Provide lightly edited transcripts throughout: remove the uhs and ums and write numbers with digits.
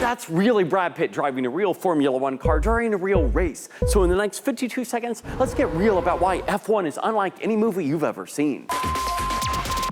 That's really Brad Pitt driving a real Formula One car during a real race. So in the next 52 seconds, let's get real about why F1 is unlike any movie you've ever seen.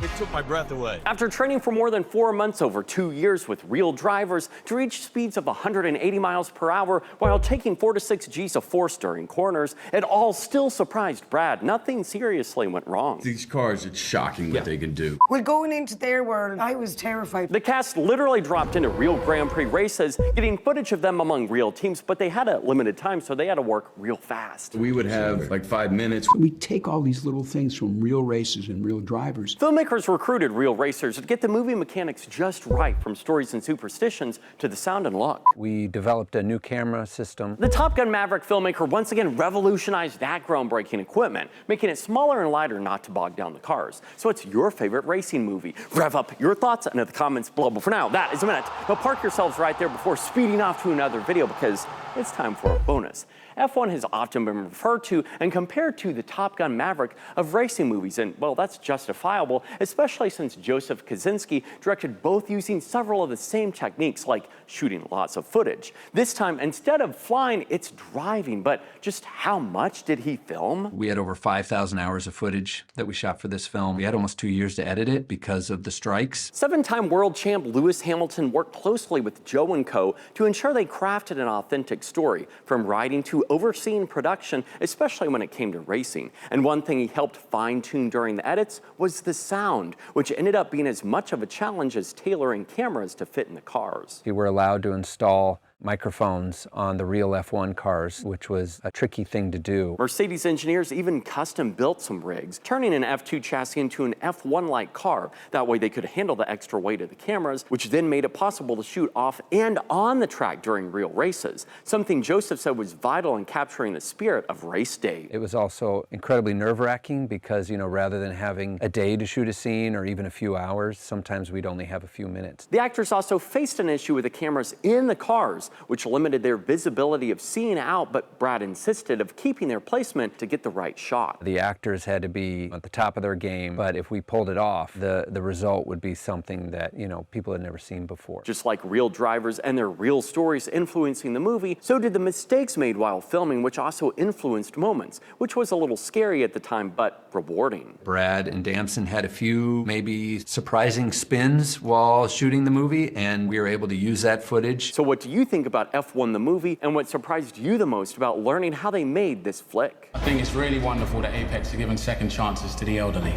It took my breath away. After training for more than 4 months over 2 years with real drivers to reach speeds of 180 miles per hour while taking 4 to 6 G's of force during corners, it all still surprised Brad. Nothing seriously went wrong. These cars, it's shocking what they can do. Well, going into their world, I was terrified. The cast literally dropped into real Grand Prix races, getting footage of them among real teams, but they had a limited time, so they had to work real fast. We would have like 5 minutes. We take all these little things from real races and real drivers. Filmmakers recruited real racers to get the movie mechanics just right, from stories and superstitions to the sound and look. We developed a new camera system. The Top Gun Maverick filmmaker once again revolutionized that groundbreaking equipment, making it smaller and lighter not to bog down the cars. So it's your favorite racing movie. Rev up your thoughts into the comments below. But for now, that is a minute. Now park yourselves right there before speeding off to another video because it's time for a bonus. F1 has often been referred to and compared to the Top Gun Maverick of racing movies, and well, that's justifiable, especially since Joseph Kosinski directed both using several of the same techniques, like shooting lots of footage. This time, instead of flying, it's driving, but just how much did he film? We had over 5,000 hours of footage that we shot for this film. We had almost 2 years to edit it because of the strikes. 7-time world champ Lewis Hamilton worked closely with Joe & Co. to ensure they crafted an authentic story, from writing to overseeing production, especially when it came to racing. And one thing he helped fine-tune during the edits was the sound, which ended up being as much of a challenge as tailoring cameras to fit in the cars. We were allowed to install microphones on the real F1 cars, which was a tricky thing to do. Mercedes engineers even custom built some rigs, turning an F2 chassis into an F1-like car. That way they could handle the extra weight of the cameras, which then made it possible to shoot off and on the track during real races, something Joseph said was vital in capturing the spirit of race day. It was also incredibly nerve-wracking because, you know, rather than having a day to shoot a scene or even a few hours, sometimes we'd only have a few minutes. The actors also faced an issue with the cameras in the cars, which limited their visibility of seeing out, but Brad insisted of keeping their placement to get the right shot. The actors had to be at the top of their game, but if we pulled it off, the result would be something that, you know, people had never seen before. Just like real drivers and their real stories influencing the movie, so did the mistakes made while filming, which also influenced moments, which was a little scary at the time, but rewarding. Brad and Damson had a few maybe surprising spins while shooting the movie, and we were able to use that footage. So what do you think about F1 the movie, and what surprised you the most about learning how they made this flick? I think it's really wonderful that Apex are giving second chances to the elderly.